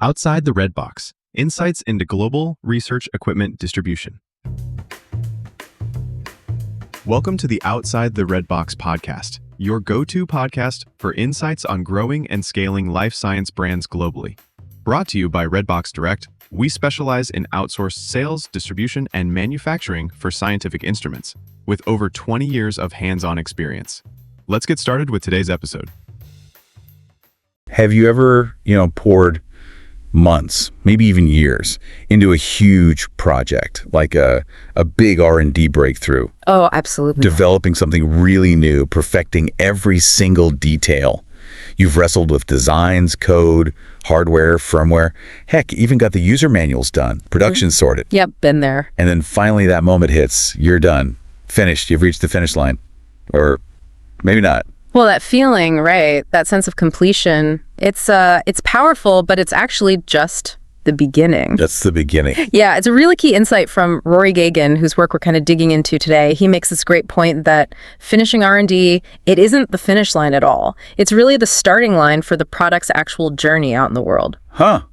Outside the Red Box, insights into global research equipment distribution. Welcome to the Outside the Red Box podcast, your go-to podcast for insights on growing and scaling life science brands globally. Brought to you by Redbox Direct, we specialize in outsourced sales, distribution, and manufacturing for scientific instruments, with over 20 years of hands-on experience. Let's get started with today's episode. Have you ever, poured months, maybe even years, into a huge project, like a big R&D breakthrough? Oh, absolutely. Developing something really new, perfecting every single detail. You've wrestled with designs, code, hardware, firmware, heck, even got the user manuals done, production sorted. Yep, been there. And then finally that moment hits, you're done, finished, you've reached the finish line. Or maybe not. Well, that feeling, right, that sense of completion, it's powerful, but it's actually just the beginning. That's the beginning. Yeah, it's a really key insight from Rory Gagan, whose work we're kind of digging into today. He makes this great point that finishing R&D, it isn't the finish line at all. It's really the starting line for the product's actual journey out in the world. Huh.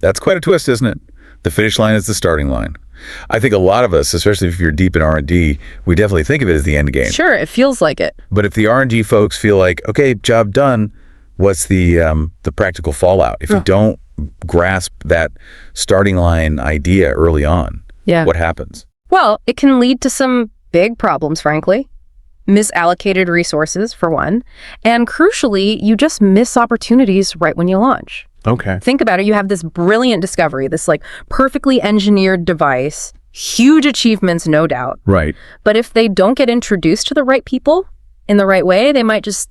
That's quite a twist, isn't it? The finish line is the starting line. I think a lot of us, especially if you're deep in R&D, we definitely think of it as the end game. Sure, it feels like it. But if the R&D folks feel like, okay, job done, what's the practical fallout? If you don't grasp that starting line idea early on, what happens? Well, it can lead to some big problems, frankly. Misallocated resources, for one. And crucially, you just miss opportunities right when you launch. Okay. Think about it. You have this brilliant discovery, this perfectly engineered device, huge achievements, no doubt. Right. But if they don't get introduced to the right people in the right way, they might just,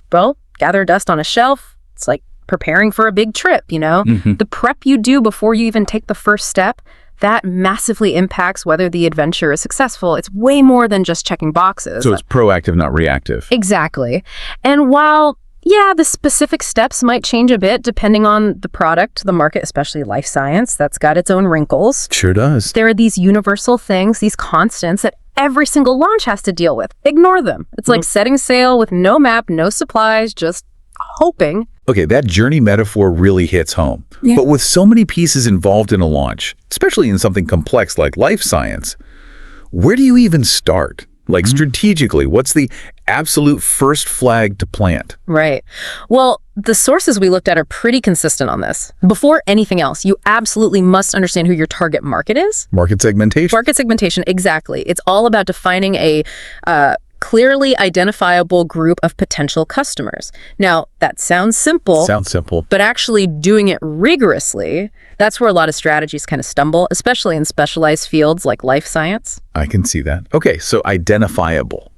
gather dust on a shelf. It's like preparing for a big trip, The prep you do before you even take the first step, that massively impacts whether the adventure is successful. It's way more than just checking boxes. So it's proactive, not reactive. Exactly. And while the specific steps might change a bit depending on the product, the market, especially life science. That's got its own wrinkles. Sure does. There are these universal things, these constants that every single launch has to deal with. Ignore them. It's like setting sail with no map, no supplies, just hoping. Okay, that journey metaphor really hits home. Yeah. But with so many pieces involved in a launch, especially in something complex like life science, where do you even start? Strategically, what's the absolute first flag to plant? Right. Well, the sources we looked at are pretty consistent on this. Before anything else, you absolutely must understand who your target market is. Market segmentation. Market segmentation, exactly. It's all about defining a clearly identifiable group of potential customers. Now, that sounds simple. But actually doing it rigorously, that's where a lot of strategies kind of stumble, especially in specialized fields like life science. I can see that. Okay, so identifiable.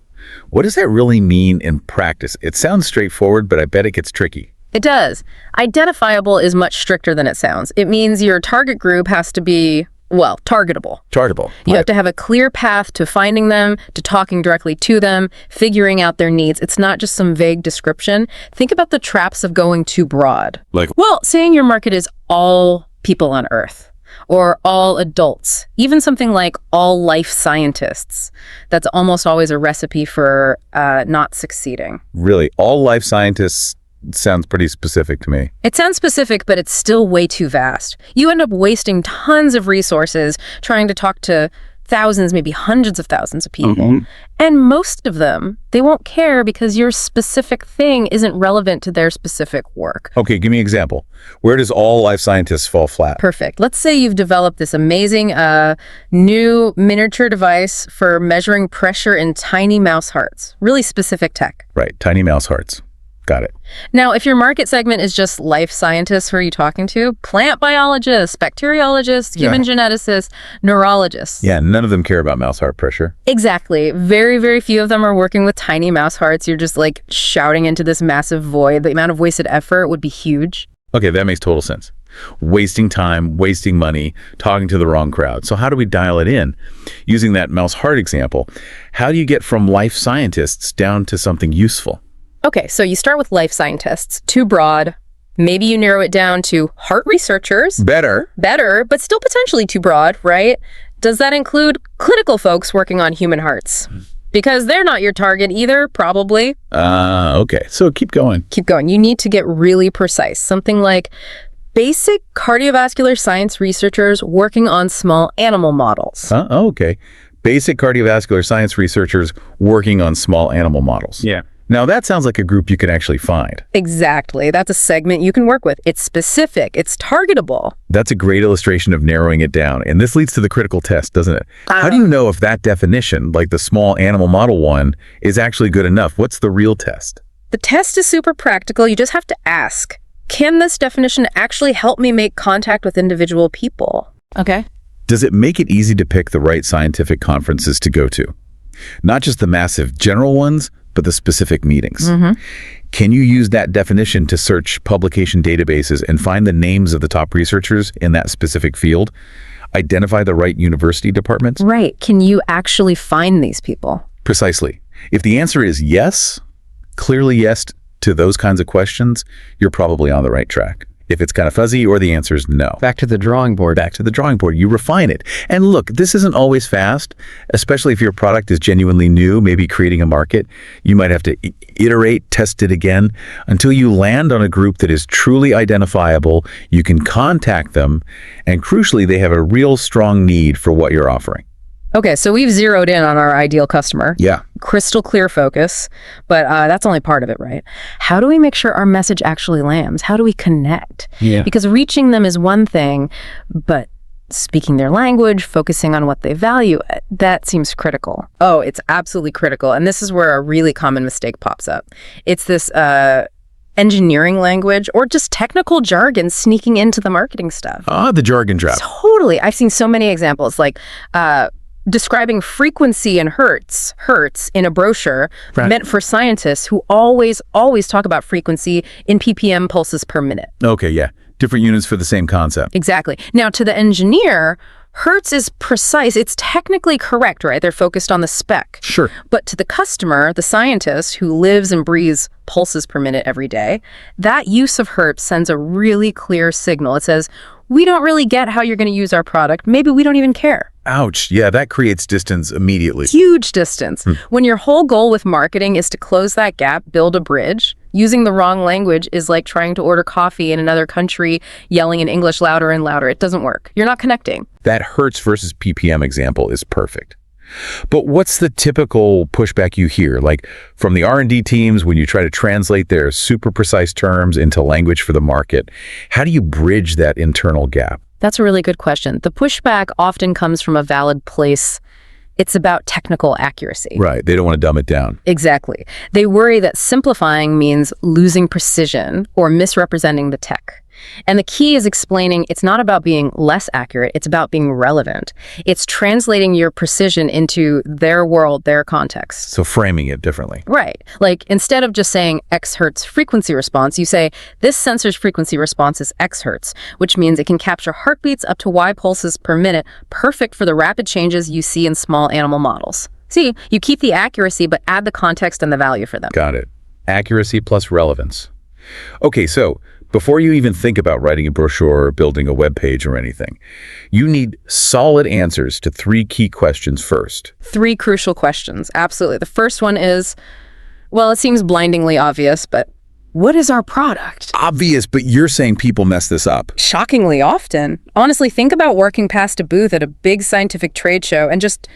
What does that really mean in practice? It sounds straightforward, but I bet it gets tricky. It does. Identifiable is much stricter than it sounds. It means your target group has to be targetable. You have to have a clear path to finding them, to talking directly to them, figuring out their needs. It's not just some vague description. Think about the traps of going too broad. Saying your market is all people on Earth or all adults, even something like all life scientists. That's almost always a recipe for not succeeding. Really? All life scientists sounds pretty specific to me. It sounds specific, but it's still way too vast. You end up wasting tons of resources trying to talk to thousands, maybe hundreds of thousands of people. And most of them, they won't care because your specific thing isn't relevant to their specific work. Okay, give me an example. Where does all life scientists fall flat? Perfect. Let's say you've developed this amazing new miniature device for measuring pressure in tiny mouse hearts. Really specific tech. Right, tiny mouse hearts. Got it. Now, if your market segment is just life scientists, who are you talking to? Plant biologists, bacteriologists, human geneticists, neurologists. Yeah, none of them care about mouse heart pressure. Exactly. Very, very few of them are working with tiny mouse hearts. You're just shouting into this massive void. The amount of wasted effort would be huge. Okay, that makes total sense. Wasting time, wasting money, talking to the wrong crowd. So how do we dial it in? Using that mouse heart example, how do you get from life scientists down to something useful? Okay, so you start with life scientists, too broad. Maybe you narrow it down to heart researchers. Better, but still potentially too broad, right? Does that include clinical folks working on human hearts? Because they're not your target either, probably. Okay, so keep going. You need to get really precise. Something like Basic cardiovascular science researchers working on small animal models. Okay. Basic cardiovascular science researchers working on small animal models. Yeah. Now, that sounds like a group you can actually find. Exactly. That's a segment you can work with. It's specific. It's targetable. That's a great illustration of narrowing it down. And this leads to the critical test, doesn't it? How do you know if that definition, like the small animal model one, is actually good enough? What's the real test? The test is super practical. You just have to ask, can this definition actually help me make contact with individual people? Okay. Does it make it easy to pick the right scientific conferences to go to? Not just the massive general ones, but the specific meetings. Can you use that definition to search publication databases and find the names of the top researchers in that specific field? Identify the right university departments? Right. Can you actually find these people? Precisely. If the answer is yes, clearly yes to those kinds of questions, you're probably on the right track. If it's kind of fuzzy or the answer is no. Back to the drawing board. Back to the drawing board. You refine it. And look, this isn't always fast, especially if your product is genuinely new, maybe creating a market. You might have to iterate, test it again, until you land on a group that is truly identifiable. You can contact them, and crucially, they have a real strong need for what you're offering. Okay, so we've zeroed in on our ideal customer. Yeah. Crystal clear focus, but that's only part of it, right? How do we make sure our message actually lands? How do we connect? Yeah. Because reaching them is one thing, but speaking their language, focusing on what they value, that seems critical. Oh, it's absolutely critical. And this is where a really common mistake pops up. It's this engineering language or just technical jargon sneaking into the marketing stuff. The jargon trap. Totally. I've seen so many examples, like describing frequency in hertz in a brochure meant for scientists who always talk about frequency in ppm pulses per minute. Okay, yeah. Different units for the same concept. Exactly. Now, to the engineer, hertz is precise. It's technically correct, right? They're focused on the spec. Sure. But to the customer, the scientist who lives and breathes pulses per minute every day, that use of hertz sends a really clear signal. It says, we don't really get how you're going to use our product. Maybe we don't even care. Ouch. Yeah, that creates distance immediately. Huge distance. When your whole goal with marketing is to close that gap, build a bridge, using the wrong language is like trying to order coffee in another country, yelling in English louder and louder. It doesn't work. You're not connecting. That hertz versus ppm example is perfect. But what's the typical pushback you hear, like from the R&D teams when you try to translate their super precise terms into language for the market? How do you bridge that internal gap? That's a really good question. The pushback often comes from a valid place. It's about technical accuracy. Right. They don't want to dumb it down. Exactly. They worry that simplifying means losing precision or misrepresenting the tech. And the key is explaining it's not about being less accurate, it's about being relevant. It's translating your precision into their world, their context. So framing it differently. Right. Like instead of just saying X hertz frequency response, you say this sensor's frequency response is X hertz, which means it can capture heartbeats up to Y pulses per minute, perfect for the rapid changes you see in small animal models. See, you keep the accuracy, but add the context and the value for them. Got it. Accuracy plus relevance. Okay, so before you even think about writing a brochure or building a web page or anything, you need solid answers to 3 key questions first. 3 crucial questions, absolutely. The first one is, well, it seems blindingly obvious, but what is our product? Obvious, but you're saying people mess this up. Shockingly often. Honestly, think about working past a booth at a big scientific trade show and just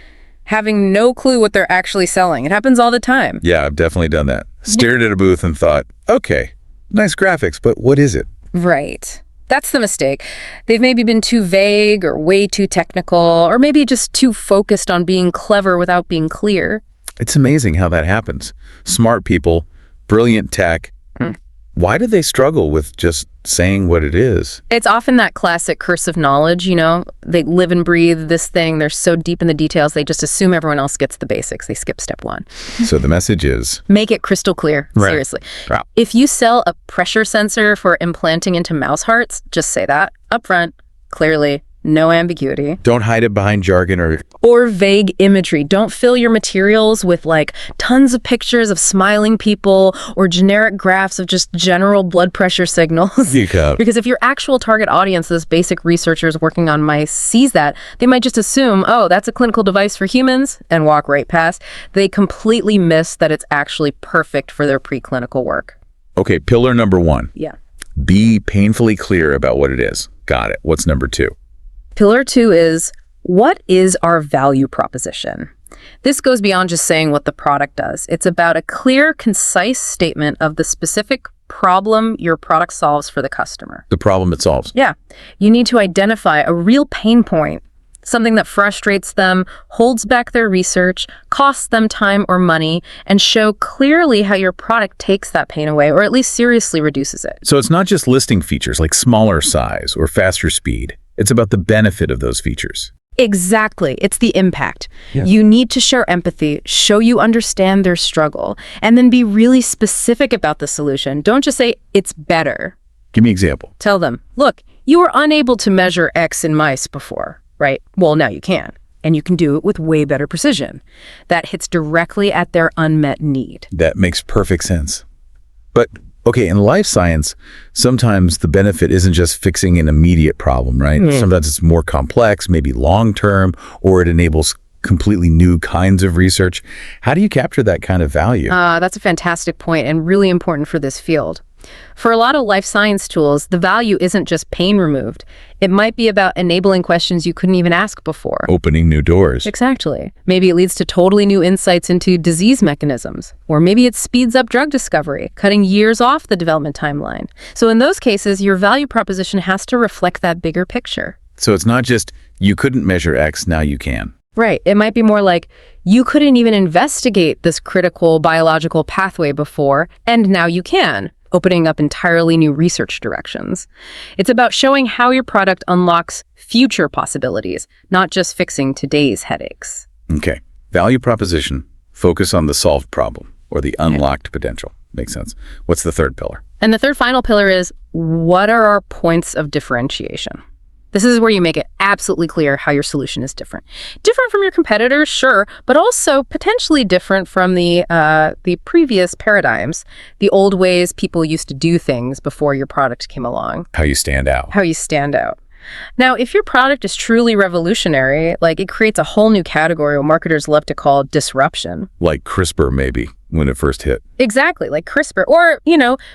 having no clue what they're actually selling. It happens all the time. Yeah, I've definitely done that. Stared at a booth and thought, okay, nice graphics, but what is it? Right. That's the mistake. They've maybe been too vague or way too technical, or maybe just too focused on being clever without being clear. It's amazing how that happens. Smart people, brilliant tech. Why do they struggle with just saying what it is? It's often that classic curse of knowledge, you know? They live and breathe this thing. They're so deep in the details, they just assume everyone else gets the basics. They skip step 1. So the message is? Make it crystal clear, seriously. Wow. If you sell a pressure sensor for implanting into mouse hearts, just say that up front, clearly. No ambiguity. Don't hide it behind jargon or vague imagery. Don't fill your materials with like tons of pictures of smiling people or generic graphs of just general blood pressure signals. Because if your actual target audience, those basic researchers working on mice, sees that, they might just assume, oh, that's a clinical device for humans, and walk right past. They completely miss that it's actually perfect for their preclinical work. Okay, pillar number 1. Yeah. Be painfully clear about what it is. Got it. What's number 2? Pillar 2 is, what is our value proposition? This goes beyond just saying what the product does. It's about a clear, concise statement of the specific problem your product solves for the customer. The problem it solves. Yeah. You need to identify a real pain point, something that frustrates them, holds back their research, costs them time or money, and show clearly how your product takes that pain away, or at least seriously reduces it. So it's not just listing features like smaller size or faster speed. It's about the benefit of those features. Exactly. It's the impact. Yeah. You need to show empathy, show you understand their struggle, and then be really specific about the solution. Don't just say, it's better. Give me an example. Tell them, look, you were unable to measure X in mice before, right? Well, now you can. And you can do it with way better precision. That hits directly at their unmet need. That makes perfect sense. But okay, in life science, sometimes the benefit isn't just fixing an immediate problem, right? Sometimes it's more complex, maybe long-term, or it enables completely new kinds of research. How do you capture that kind of value? That's a fantastic point and really important for this field. For a lot of life science tools, the value isn't just pain removed. It might be about enabling questions you couldn't even ask before. Opening new doors. Exactly. Maybe it leads to totally new insights into disease mechanisms. Or maybe it speeds up drug discovery, cutting years off the development timeline. So in those cases, your value proposition has to reflect that bigger picture. So it's not just, you couldn't measure X, now you can. Right. It might be more like, you couldn't even investigate this critical biological pathway before, and now you can, opening up entirely new research directions. It's about showing how your product unlocks future possibilities, not just fixing today's headaches. Okay. Value proposition, focus on the solved problem or the unlocked potential. Makes sense. What's the third pillar? And the third final pillar is, what are our points of differentiation? This is where you make it absolutely clear how your solution is different. Different from your competitors, sure, but also potentially different from the previous paradigms, the old ways people used to do things before your product came along. How you stand out. How you stand out. Now, if your product is truly revolutionary, like it creates a whole new category what marketers love to call disruption. Like CRISPR, maybe, when it first hit. Exactly, like CRISPR. Or,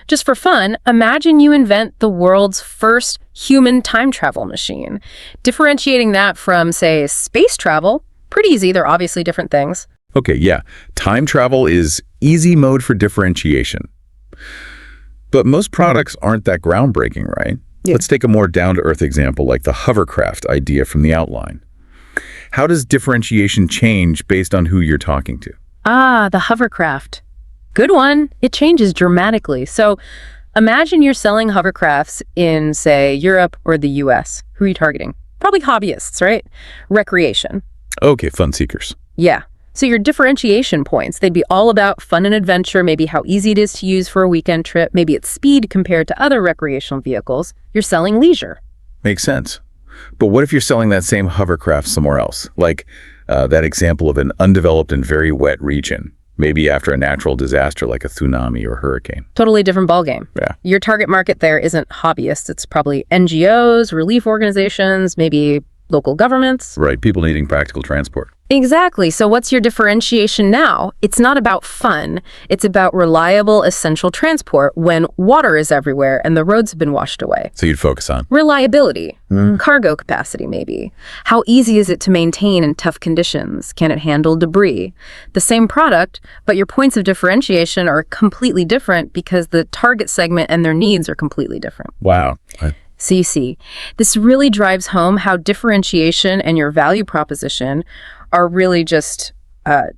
just for fun, imagine you invent the world's first human time travel machine. Differentiating that from, say, space travel, pretty easy. They're obviously different things. Okay, yeah. Time travel is easy mode for differentiation. But most products aren't that groundbreaking, right? Yeah. Let's take a more down-to-earth example like the hovercraft idea from the outline. How does differentiation change based on who you're talking to? The hovercraft. Good one. It changes dramatically. So imagine you're selling hovercrafts in, say, Europe or the US. Who are you targeting? Probably hobbyists, right? Recreation. Okay, fun seekers. Yeah. So your differentiation points, they'd be all about fun and adventure, maybe how easy it is to use for a weekend trip, maybe its speed compared to other recreational vehicles. You're selling leisure. Makes sense. But what if you're selling that same hovercraft somewhere else? Like that example of an undeveloped and very wet region, maybe after a natural disaster like a tsunami or hurricane. Totally different ballgame. Yeah. Your target market there isn't hobbyists. It's probably NGOs, relief organizations, maybe local governments. Right, people needing practical transport. Exactly. So what's your differentiation now? It's not about fun. It's about reliable, essential transport when water is everywhere and the roads have been washed away. So you'd focus on? Reliability, cargo capacity maybe. How easy is it to maintain in tough conditions? Can it handle debris? The same product, but your points of differentiation are completely different because the target segment and their needs are completely different. Wow. So you see, this really drives home how differentiation and your value proposition are really just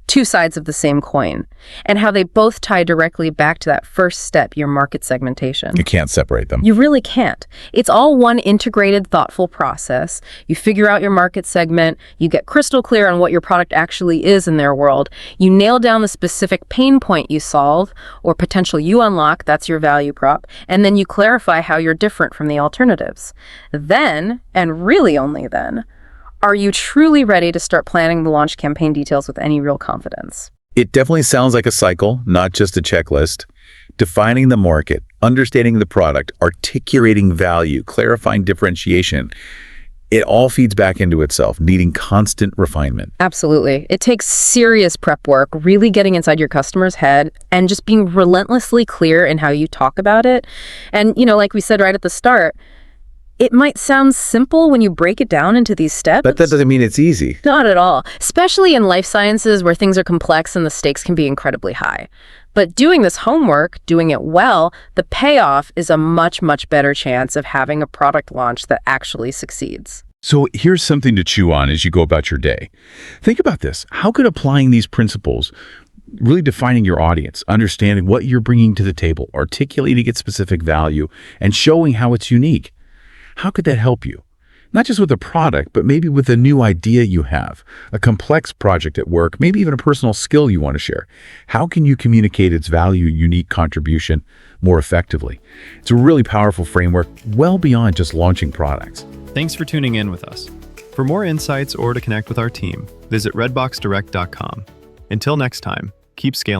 two sides of the same coin, and how they both tie directly back to that first step, your market segmentation. You can't separate them. You really can't. It's all one integrated, thoughtful process. You figure out your market segment, you get crystal clear on what your product actually is in their world, you nail down the specific pain point you solve or potential you unlock, that's your value prop, and then you clarify how you're different from the alternatives. Then, and really only then, are you truly ready to start planning the launch campaign details with any real confidence? It definitely sounds like a cycle, not just a checklist. Defining the market, understanding the product, articulating value, clarifying differentiation. It all feeds back into itself, needing constant refinement. Absolutely. It takes serious prep work, really getting inside your customer's head and just being relentlessly clear in how you talk about it. And, like we said right at the start, it might sound simple when you break it down into these steps. But that doesn't mean it's easy. Not at all, especially in life sciences where things are complex and the stakes can be incredibly high. But doing this homework, doing it well, the payoff is a much, much better chance of having a product launch that actually succeeds. So here's something to chew on as you go about your day. Think about this. How could applying these principles, really defining your audience, understanding what you're bringing to the table, articulating its specific value, and showing how it's unique, how could that help you? Not just with a product, but maybe with a new idea you have, a complex project at work, maybe even a personal skill you want to share. How can you communicate its value, unique contribution more effectively? It's a really powerful framework, well beyond just launching products. Thanks for tuning in with us. For more insights or to connect with our team, visit redboxdirect.com. Until next time, keep scaling.